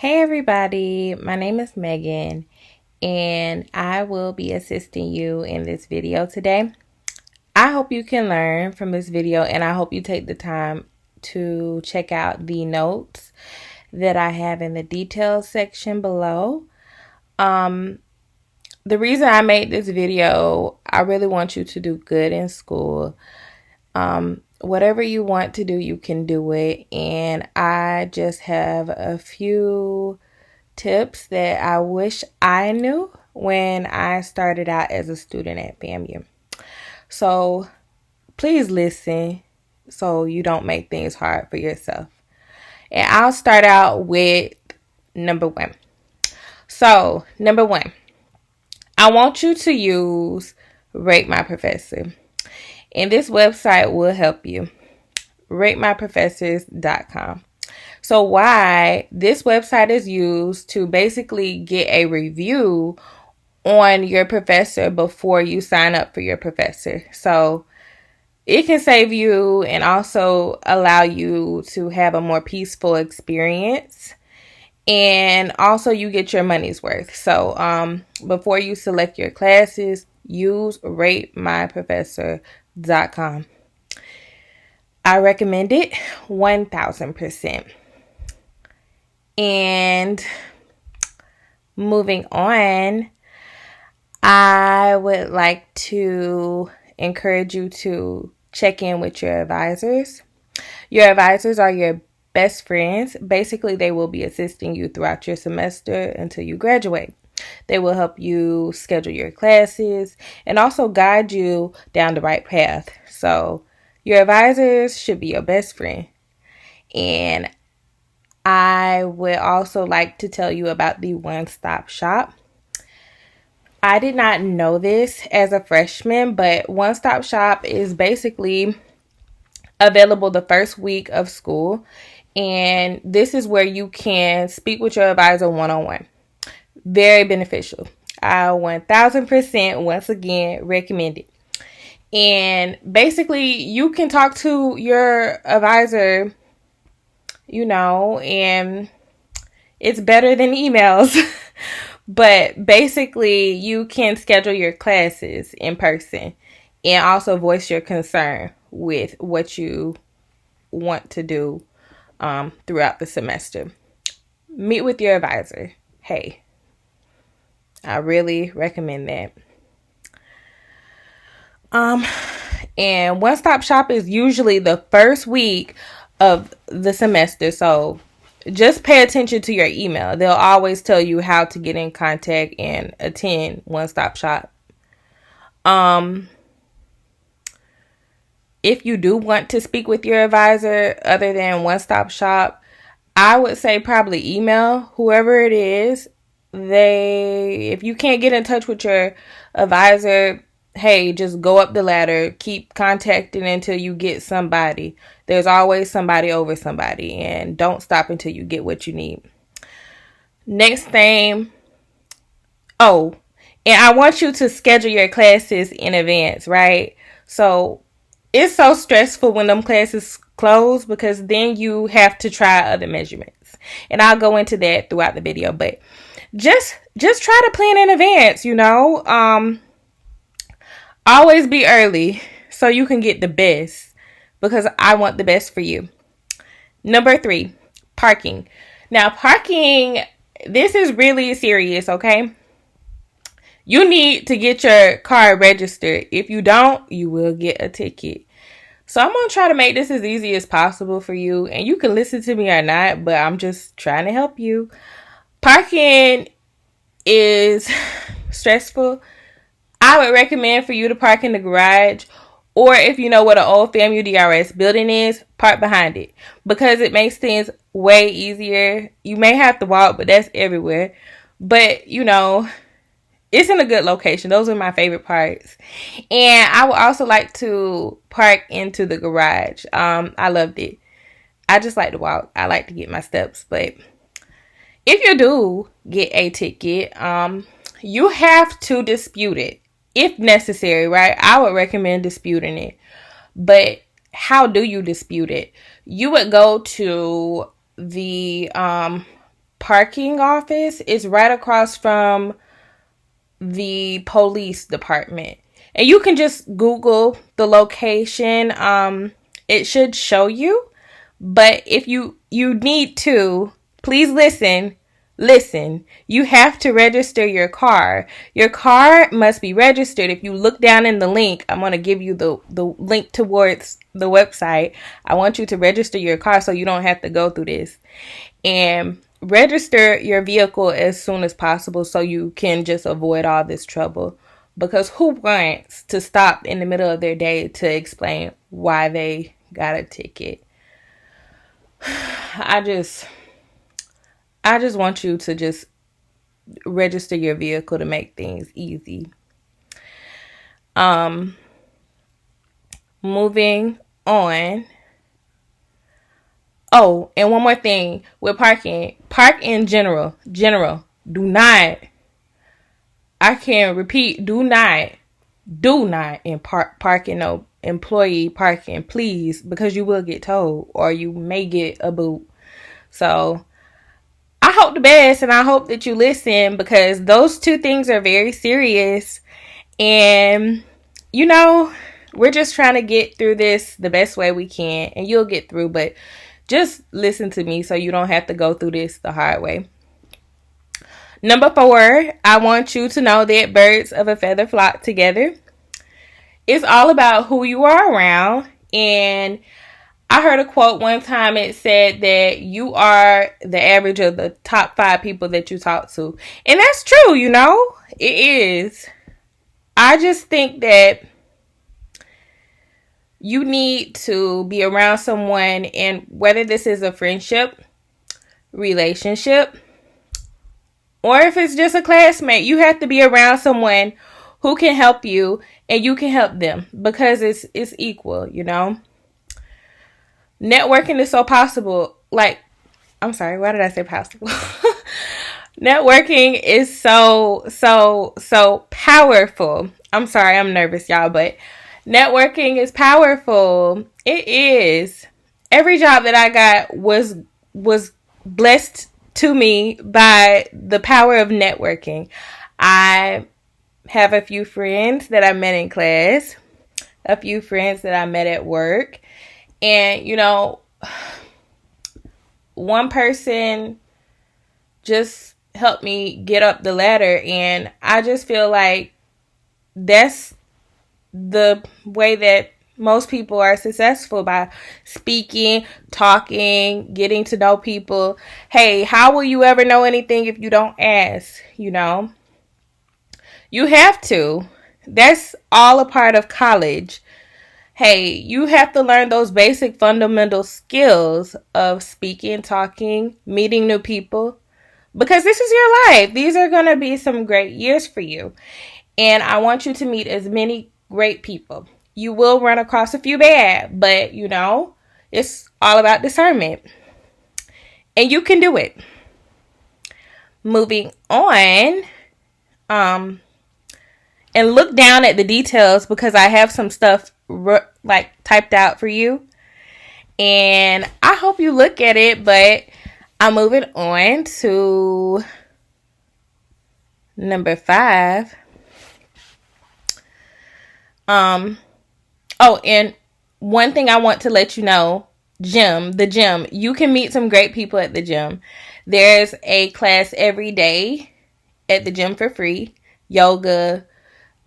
Hey everybody, my name is Megan and I will be assisting you in this video today. I hope you can learn from this video and I hope you take the time to check out the notes that I have in the details section below. The reason I made this video, I really want you to do good in school. Whatever you want to do, you can do it. And I just have a few tips that I wish I knew when I started out as a student at FAMU. So please listen so you don't make things hard for yourself. And I'll start out with number one. So, number one, I want you to use Rate My Professor. And this website will help you. RateMyProfessors.com. So why this website is used to basically get a review on your professor before you sign up for your professor. So it can save you and also allow you to have a more peaceful experience. And also you get your money's worth. So before you select your classes, use RateMyProfessor.com. I recommend it 1000%. And moving on, I would like to encourage you to check in with your advisors. Your advisors are your best friends. Basically, they will be assisting you throughout your semester until you graduate. They will help you schedule your classes and also guide you down the right path. So your advisors should be your best friend. And I would also like to tell you about the one-stop shop. I did not know this as a freshman, but one-stop shop is basically available the first week of school. And this is where you can speak with your advisor one-on-one. Very beneficial. I 1000% once again recommend it. And basically you can talk to your advisor, and it's better than emails. But basically you can schedule your classes in person and also voice your concern with what you want to do throughout the semester. Meet with your advisor. Hey, I really recommend that. And one-stop shop is usually the first week of the semester. So just pay attention to your email. They'll always tell you how to get in contact and attend one-stop shop. If you do want to speak with your advisor other than one-stop shop, I would say probably email whoever it is. If you can't get in touch with your advisor, hey, just go up the ladder. Keep contacting until you get somebody. There's always somebody over somebody, and don't stop until you get what you need. Next thing, and I want you to schedule your classes in advance, right? So it's so stressful when them classes close because then you have to try other measurements. And I'll go into that throughout the video, but just try to plan in advance, Always be early so you can get the best because I want the best for you. Number 3, parking. Now, parking, this is really serious, okay? You need to get your car registered. If you don't, you will get a ticket. So I'm going to try to make this as easy as possible for you. And you can listen to me or not, but I'm just trying to help you. Parking is stressful. I would recommend for you to park in the garage, or if you know what an old FAMU DRS building is, park behind it because it makes things way easier. You may have to walk, but that's everywhere. But, it's in a good location. Those are my favorite parts. And I would also like to park into the garage. I loved it. I just like to walk. I like to get my steps. But if you do get a ticket, you have to dispute it. If necessary, right? I would recommend disputing it. But how do you dispute it? You would go to the parking office is right across from the police department. And you can just Google the location. It should show you. But if you need to, please listen. Listen, you have to register your car. Your car must be registered. If you look down in the link, I'm going to give you the link towards the website. I want you to register your car so you don't have to go through this. And register your vehicle as soon as possible so you can just avoid all this trouble. Because who wants to stop in the middle of their day to explain why they got a ticket? I just want you to just register your vehicle to make things easy. Moving on. Oh, and one more thing with parking. Park in general. Do not. I can repeat. Do not park in no employee parking, please, because you will get towed or you may get a boot. So I hope the best, and I hope that you listen, because those two things are very serious. And we're just trying to get through this the best way we can, and you'll get through, but just listen to me so you don't have to go through this the hard way. Number 4, I want you to know that birds of a feather flock together. It's all about who you are around. And I heard a quote one time. It said that you are the average of the top 5 people that you talk to. And that's true, It is. I just think that you need to be around someone, and whether this is a friendship, relationship, or if it's just a classmate, you have to be around someone who can help you and you can help them, because it's equal, Networking is so possible. I'm sorry, why did I say possible? Networking is so powerful. I'm sorry, I'm nervous, y'all, but networking is powerful. It is. Every job that I got was blessed to me by the power of networking. I have a few friends that I met in class, a few friends that I met at work, and one person just helped me get up the ladder, and I just feel like that's the way that most people are successful, by speaking, talking, getting to know people. Hey, how will you ever know anything if you don't ask? You have to. That's all a part of college. Hey, you have to learn those basic fundamental skills of speaking, talking, meeting new people, because this is your life. These are going to be some great years for you. And I want you to meet as many great people. You will run across a few bad, but it's all about discernment. And you can do it. Moving on, and look down at the details, because I have some stuff typed out for you. And I hope you look at it, but I'm moving on to number 5. Oh, and one thing I want to let you know, the gym. You can meet some great people at the gym. There's a class every day at the gym for free. Yoga.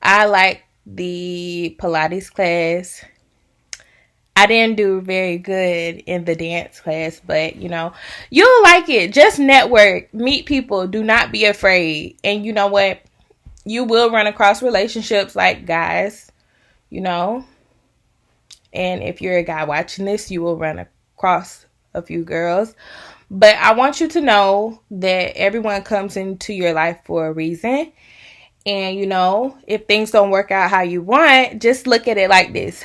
I like the Pilates class. I didn't do very good in the dance class, but you'll like it. Just network, meet people. Do not be afraid. And you know what? You will run across relationships like guys, And if you're a guy watching this, you will run across a few girls. But I want you to know that everyone comes into your life for a reason. And, if things don't work out how you want, just look at it like this.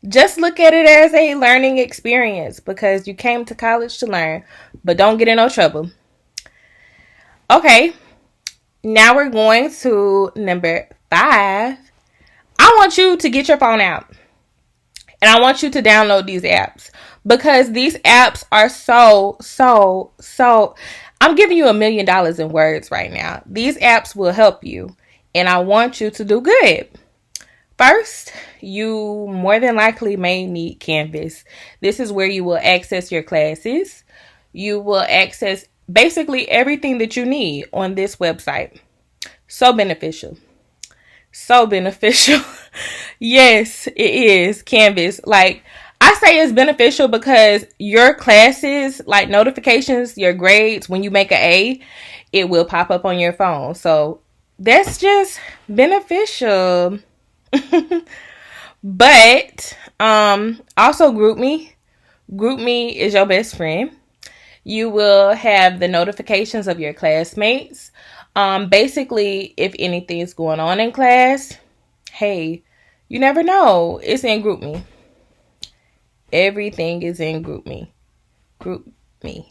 Just look at it as a learning experience, because you came to college to learn. But don't get in no trouble. Okay. Now we're going to number 5. I want you to get your phone out. And I want you to download these apps because these apps are so. I'm giving you $1 million in words right now. These apps will help you, and I want you to do good. First, you more than likely may need Canvas. This is where you will access your classes. You will access basically everything that you need on this website. So beneficial. So beneficial. Yes, it is Canvas. Like, I say it's beneficial because your classes, like notifications, your grades, when you make an A, it will pop up on your phone. So that's just beneficial. But also GroupMe. GroupMe is your best friend. You will have the notifications of your classmates. Basically, if anything's going on in class, hey, you never know. It's in GroupMe. Everything is in GroupMe. GroupMe.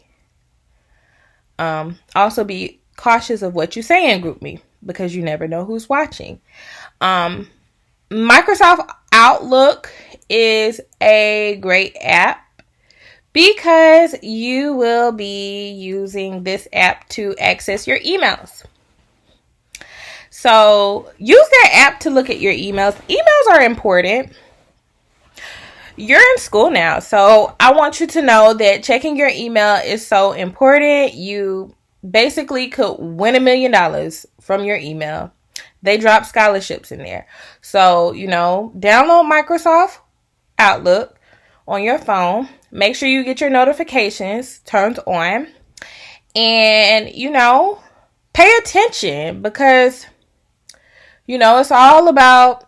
Also be cautious of what you say in GroupMe because you never know who's watching. Microsoft Outlook is a great app because you will be using this app to access your emails. So use that app to look at your emails. Emails are important. You're in school now, so I want you to know that checking your email is so important. You basically could win $1 million from your email. They drop scholarships in there. So, download Microsoft Outlook on your phone. Make sure you get your notifications turned on. And, pay attention because, it's all about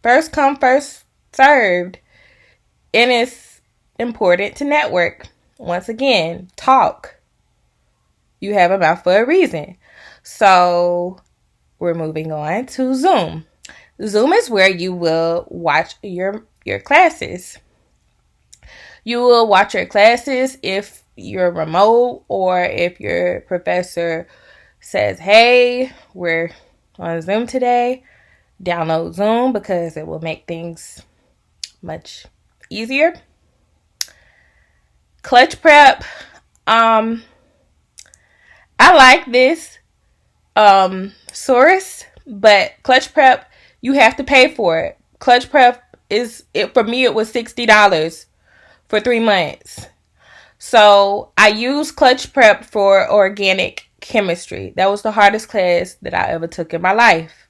first come, first served. And it's important to network. Once again, talk. You have a mouth for a reason. So we're moving on to Zoom. Zoom is where you will watch your classes. You will watch your classes if you're remote or if your professor says, hey, we're on Zoom today. Download Zoom because it will make things much easier. Clutch Prep. I like this source, but Clutch Prep, you have to pay for it. Clutch Prep for me, it was $60 for 3 months. So I used Clutch Prep for organic chemistry. That was the hardest class that I ever took in my life.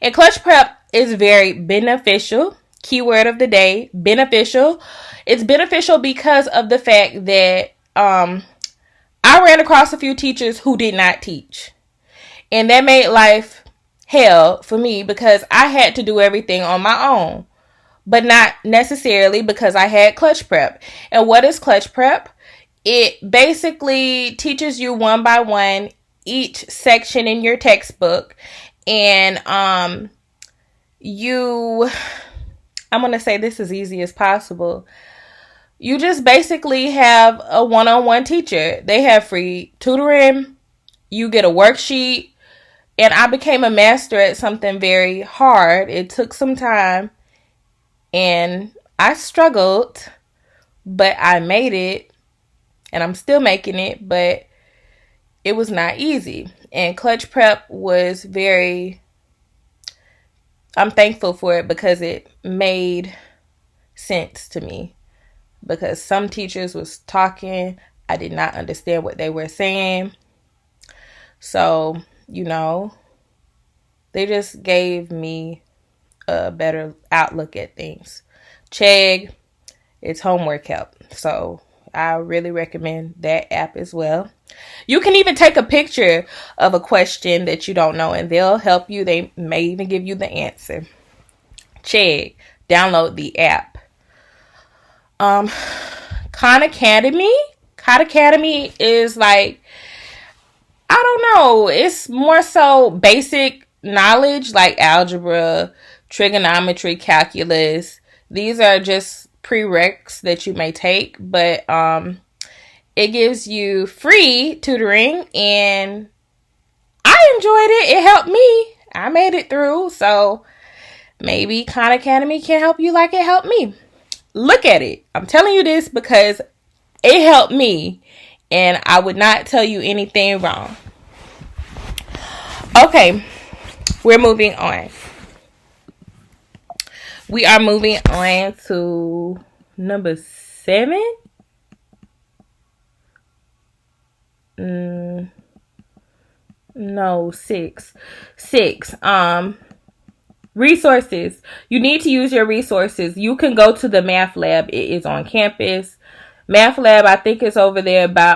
And Clutch Prep is very beneficial. Keyword of the day, beneficial. It's beneficial because of the fact that I ran across a few teachers who did not teach. And that made life hell for me because I had to do everything on my own. But not necessarily because I had Clutch Prep. And what is Clutch Prep? It basically teaches you one by one each section in your textbook. And I'm going to say this as easy as possible. You just basically have a one-on-one teacher. They have free tutoring. You get a worksheet. And I became a master at something very hard. It took some time. And I struggled. But I made it. And I'm still making it. But it was not easy. And Clutch Prep was I'm thankful for it because it made sense to me. Because some teachers was talking, I did not understand what they were saying. So, they just gave me a better outlook at things. Chegg, it's homework help. So, I really recommend that app as well. You can even take a picture of a question that you don't know and they'll help you. They may even give you the answer. Chegg, download the app. Khan Academy. Khan Academy is like, I don't know. It's more so basic knowledge like algebra, trigonometry, calculus. These are just prereqs that you may take, but it gives you free tutoring and I enjoyed it. It helped me. I made it through. So maybe Khan Academy can help you like it helped me. look at it. I'm telling you this because it helped me, and I would not tell you anything wrong. Okay, we're moving on. We are moving on to number 7. No, 6. 6. Resources. You need to use your resources. You can go to the math lab. It is on campus. Math lab, I think it's over there by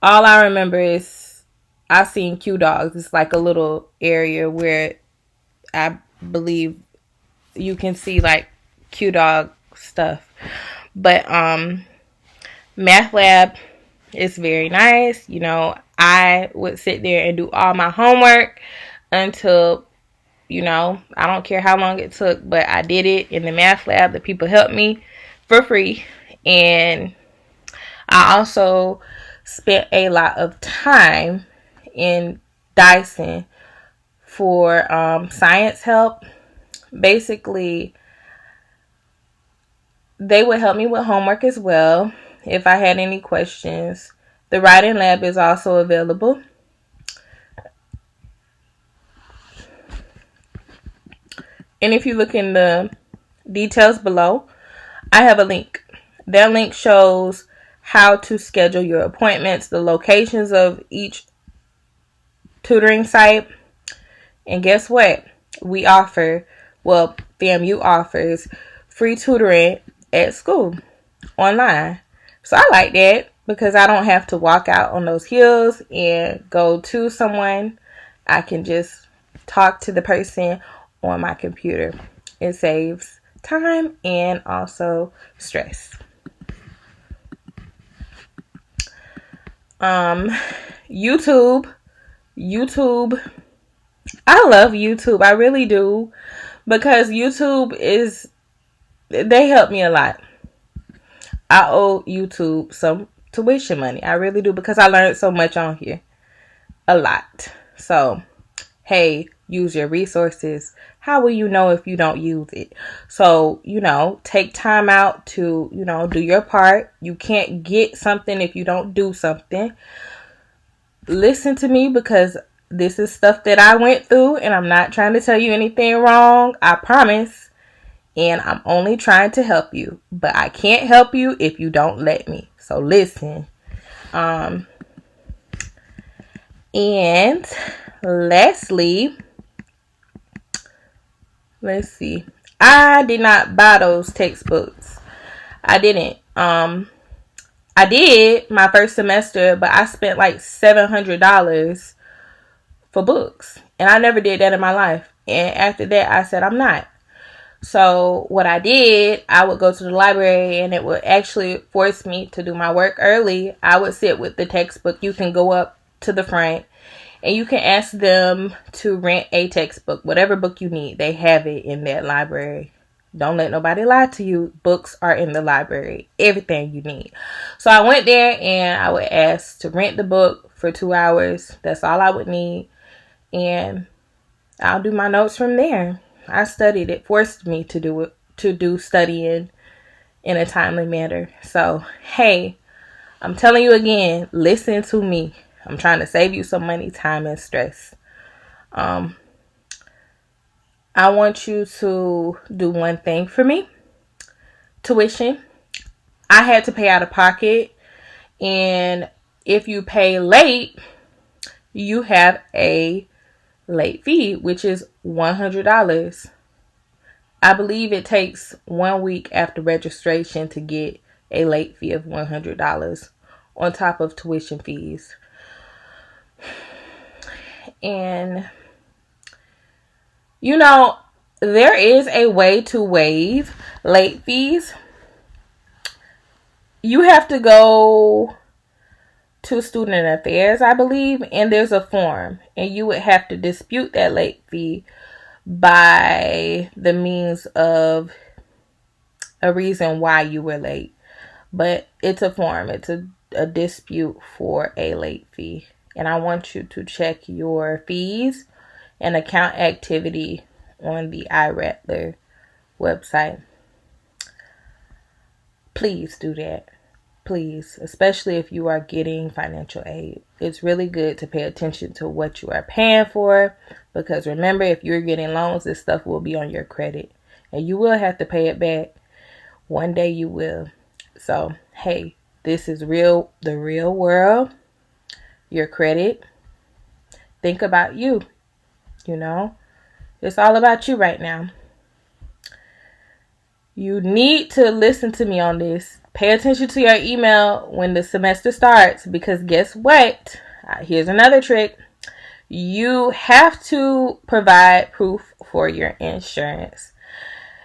all I remember is I seen Q Dogs. It's like a little area where I believe you can see like Q Dog stuff. But math lab is very nice. You know, I would sit there and do all my homework until, you know, I don't care how long it took, but I did it in the math lab. The people helped me for free. And I also spent a lot of time in Dyson for science help. Basically, they would help me with homework as well if I had any questions. The writing lab is also available. And if you look in the details below, I have a link. That link shows how to schedule your appointments, the locations of each tutoring site. And guess what? We offer, well, FAMU offers free tutoring at school online. So I like that because I don't have to walk out on those hills and go to someone. I can just talk to the person on my computer. It saves time and also stress. YouTube. I love YouTube. I really do. Because YouTube they help me a lot. I owe YouTube some tuition money. I really do, because I learned so much on here. A lot. So, hey, use your resources. How will you know if you don't use it? So, you know, take time out to, you know, do your part. You can't get something if you don't do something. Listen to me, because this is stuff that I went through, and I'm not trying to tell you anything wrong. I promise. And I'm only trying to help you. But I can't help you if you don't let me. So listen. And lastly, let's see. I did not buy those textbooks. I didn't. I did my first semester, but I spent like $700 for books. And I never did that in my life. And after that, I said, I'm not. So what I did, I would go to the library, and it would actually force me to do my work early. I would sit with the textbook. You can go up to the front and you can ask them to rent a textbook, whatever book you need. They have it in that library. Don't let nobody lie to you. Books are in the library. Everything you need. So I went there and I would ask to rent the book for 2 hours. That's all I would need. And I'll do my notes from there. I studied. It forced me to do studying in a timely manner. So, hey, I'm telling you again, listen to me. I'm trying to save you some money, time, and stress. I want you to do one thing for me. Tuition. I had to pay out of pocket. And if you pay late, you have a late fee, which is $100. I believe it takes 1 week after registration to get a late fee of $100 on top of tuition fees. And, you know, there is a way to waive late fees. You have to go to Student Affairs, I believe, and there's a form, and you would have to dispute that late fee by the means of a reason why you were late. But it's a form. It's a dispute for a late fee. And I want you to check your fees and account activity on the iRattler website. Please do that. Please, especially if you are getting financial aid. It's really good to pay attention to what you are paying for, because remember, if you're getting loans, this stuff will be on your credit and you will have to pay it back. One day you will. So, hey, this is the real world. Your credit. Think about you. It's all about you right now. You need to listen to me on this. Pay attention to your email when the semester starts, because guess what? Here's another trick. You have to provide proof for your insurance.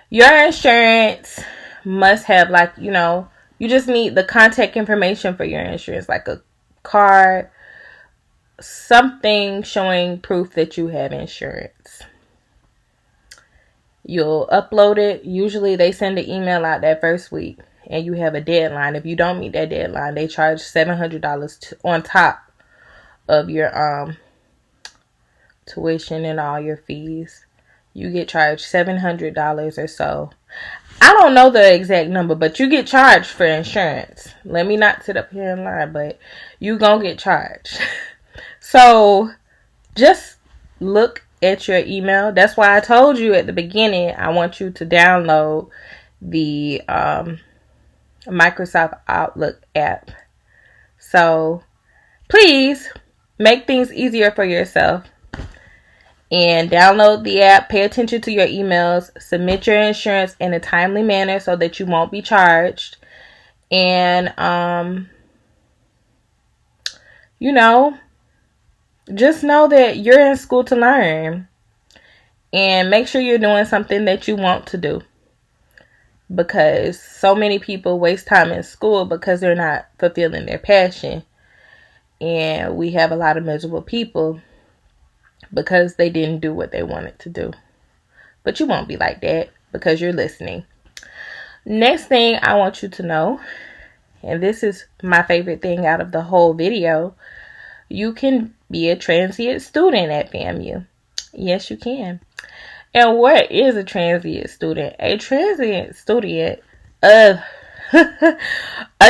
Your insurance must have, you just need the contact information for your insurance, like a card, something showing proof that you have insurance. You'll upload it. Usually they send an email out that first week and you have a deadline. If you don't meet that deadline, they charge $700 on top of your tuition and all your fees. You get charged $700 or so. I don't know the exact number, but you get charged for insurance. Let me not sit up here and lie, but you gonna get charged. So just look at your email. That's why I told you at the beginning, I want you to download the Microsoft Outlook app. So please make things easier for yourself and download the app. Pay attention to your emails. Submit your insurance in a timely manner so that you won't be charged. And just know that you're in school to learn, and make sure you're doing something that you want to do, because so many people waste time in school because they're not fulfilling their passion. And we have a lot of miserable people because they didn't do what they wanted to do. But you won't be like that because you're listening. Next thing I want you to know, and this is my favorite thing out of the whole video, you can be a transient student at FAMU. Yes, you can. And what is a transient student? A transient student, a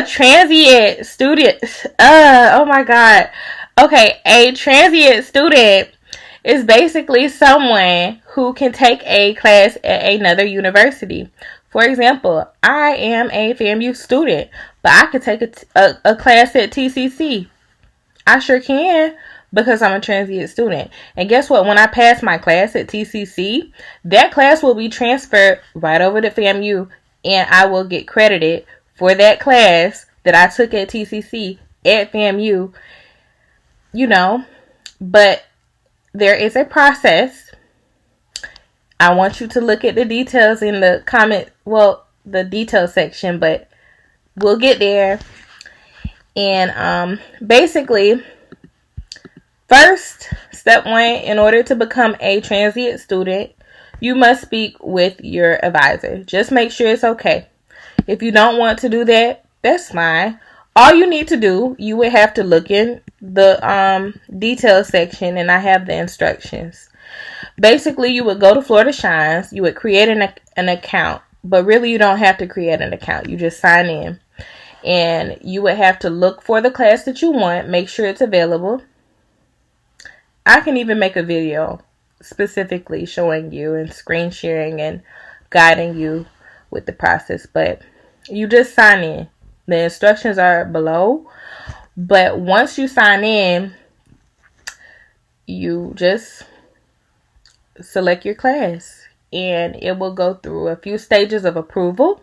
transient student, oh my God. Okay, a transient student is basically someone who can take a class at another university. For example, I am a FAMU student, but I could take a class at TCC. I sure can, because I'm a transient student. And guess what? When I pass my class at TCC, that class will be transferred right over to FAMU, and I will get credited for that class that I took at TCC at FAMU. But there is a process. I want you to look at the details in the the detail section, but we'll get there. And basically, first, step one, in order to become a transient student, you must speak with your advisor. Just make sure it's okay. If you don't want to do that, that's fine. All you need to do, you would have to look in the detail section, and I have the instructions. Basically, you would go to Florida Shines. You would create an account, but really you don't have to create an account. You just sign in. And you would have to look for the class that you want. Make sure it's available. I can even make a video specifically showing you and screen sharing and guiding you with the process. But you just sign in. The instructions are below. But once you sign in, you just select your class. And it will go through a few stages of approval,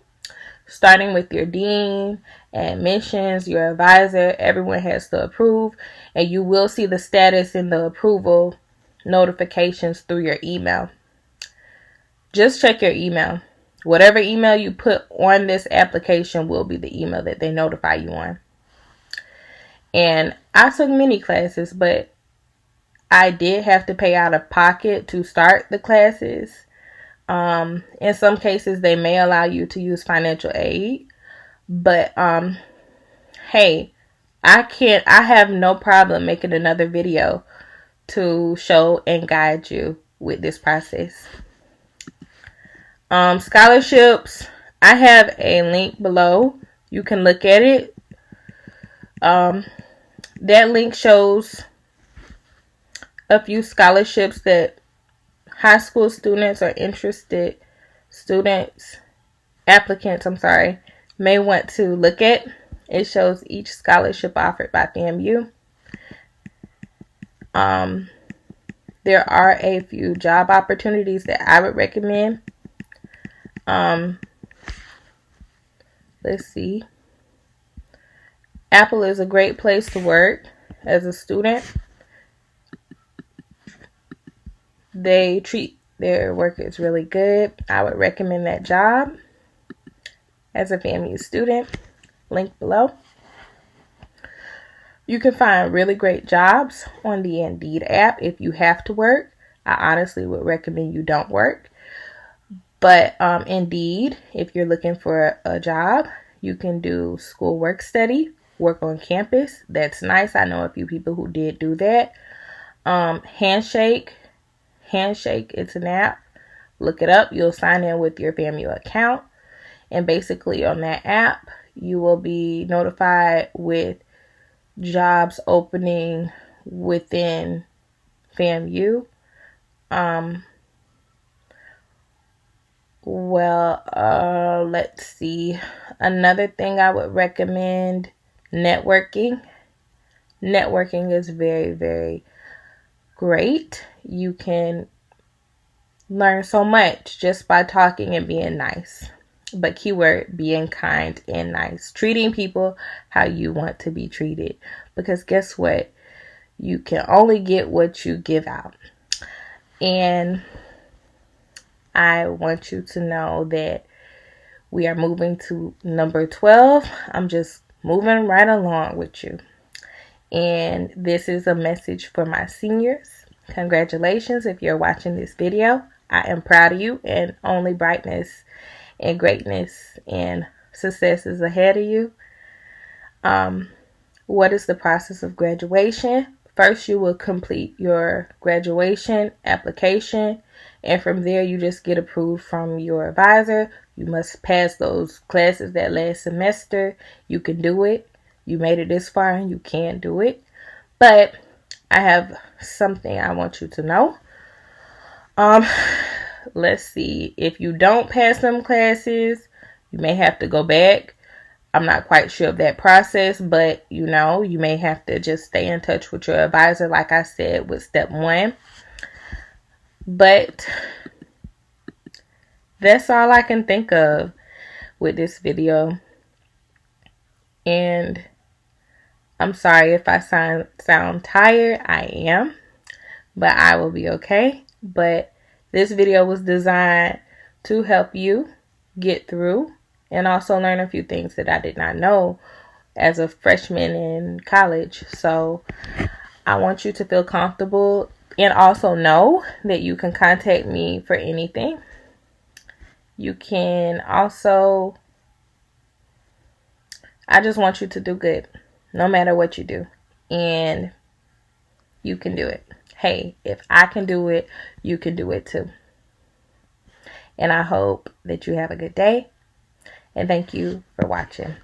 starting with your dean, admissions, your advisor. Everyone has to approve, and you will see the status in the approval notifications through your email. Just check your email. Whatever email you put on this application will be the email that they notify you on. And I took many classes, but I did have to pay out of pocket to start the classes. In some cases, they may allow you to use financial aid, but hey, I have no problem making another video to show and guide you with this process. Scholarships, I have a link below. You can look at it. That link shows a few scholarships that high school students or interested applicants, may want to look at. It shows each scholarship offered by FAMU. There are a few job opportunities that I would recommend. Let's see. Apple is a great place to work as a student. They treat their workers really good. I would recommend that job as a FAMU student. Link below. You can find really great jobs on the Indeed app if you have to work. I honestly would recommend you don't work. But Indeed, if you're looking for a job, you can do school work study, work on campus. That's nice. I know a few people who did do that. Handshake, it's an app. Look it up. You'll sign in with your FAMU account. And basically on that app, you will be notified with jobs opening within FAMU. Let's see. Another thing I would recommend, networking. Networking is very, very great. You can learn so much just by talking and being nice. But keyword, being kind and nice. Treating people how you want to be treated. Because guess what? You can only get what you give out. And I want you to know that we are moving to number 12. I'm just moving right along with you. And this is a message for my seniors. Congratulations if you're watching this video. I am proud of you, and only brightness and greatness and success is ahead of you. What is the process of graduation? First, you will complete your graduation application, and from there, you just get approved from your advisor. You must pass those classes that last semester. You can do it. You made it this far, and you can do it. But I have something I want you to know. Let's see. If you don't pass some classes, you may have to go back. I'm not quite sure of that process, but you may have to just stay in touch with your advisor, like I said, with step 1. But that's all I can think of with this video. And I'm sorry if I sound tired. I am, but I will be okay. But this video was designed to help you get through and also learn a few things that I did not know as a freshman in college. So I want you to feel comfortable and also know that you can contact me for anything. You can also, I just want you to do good no matter what you do. And you can do it. Hey, if I can do it, you can do it too. And I hope that you have a good day. And thank you for watching.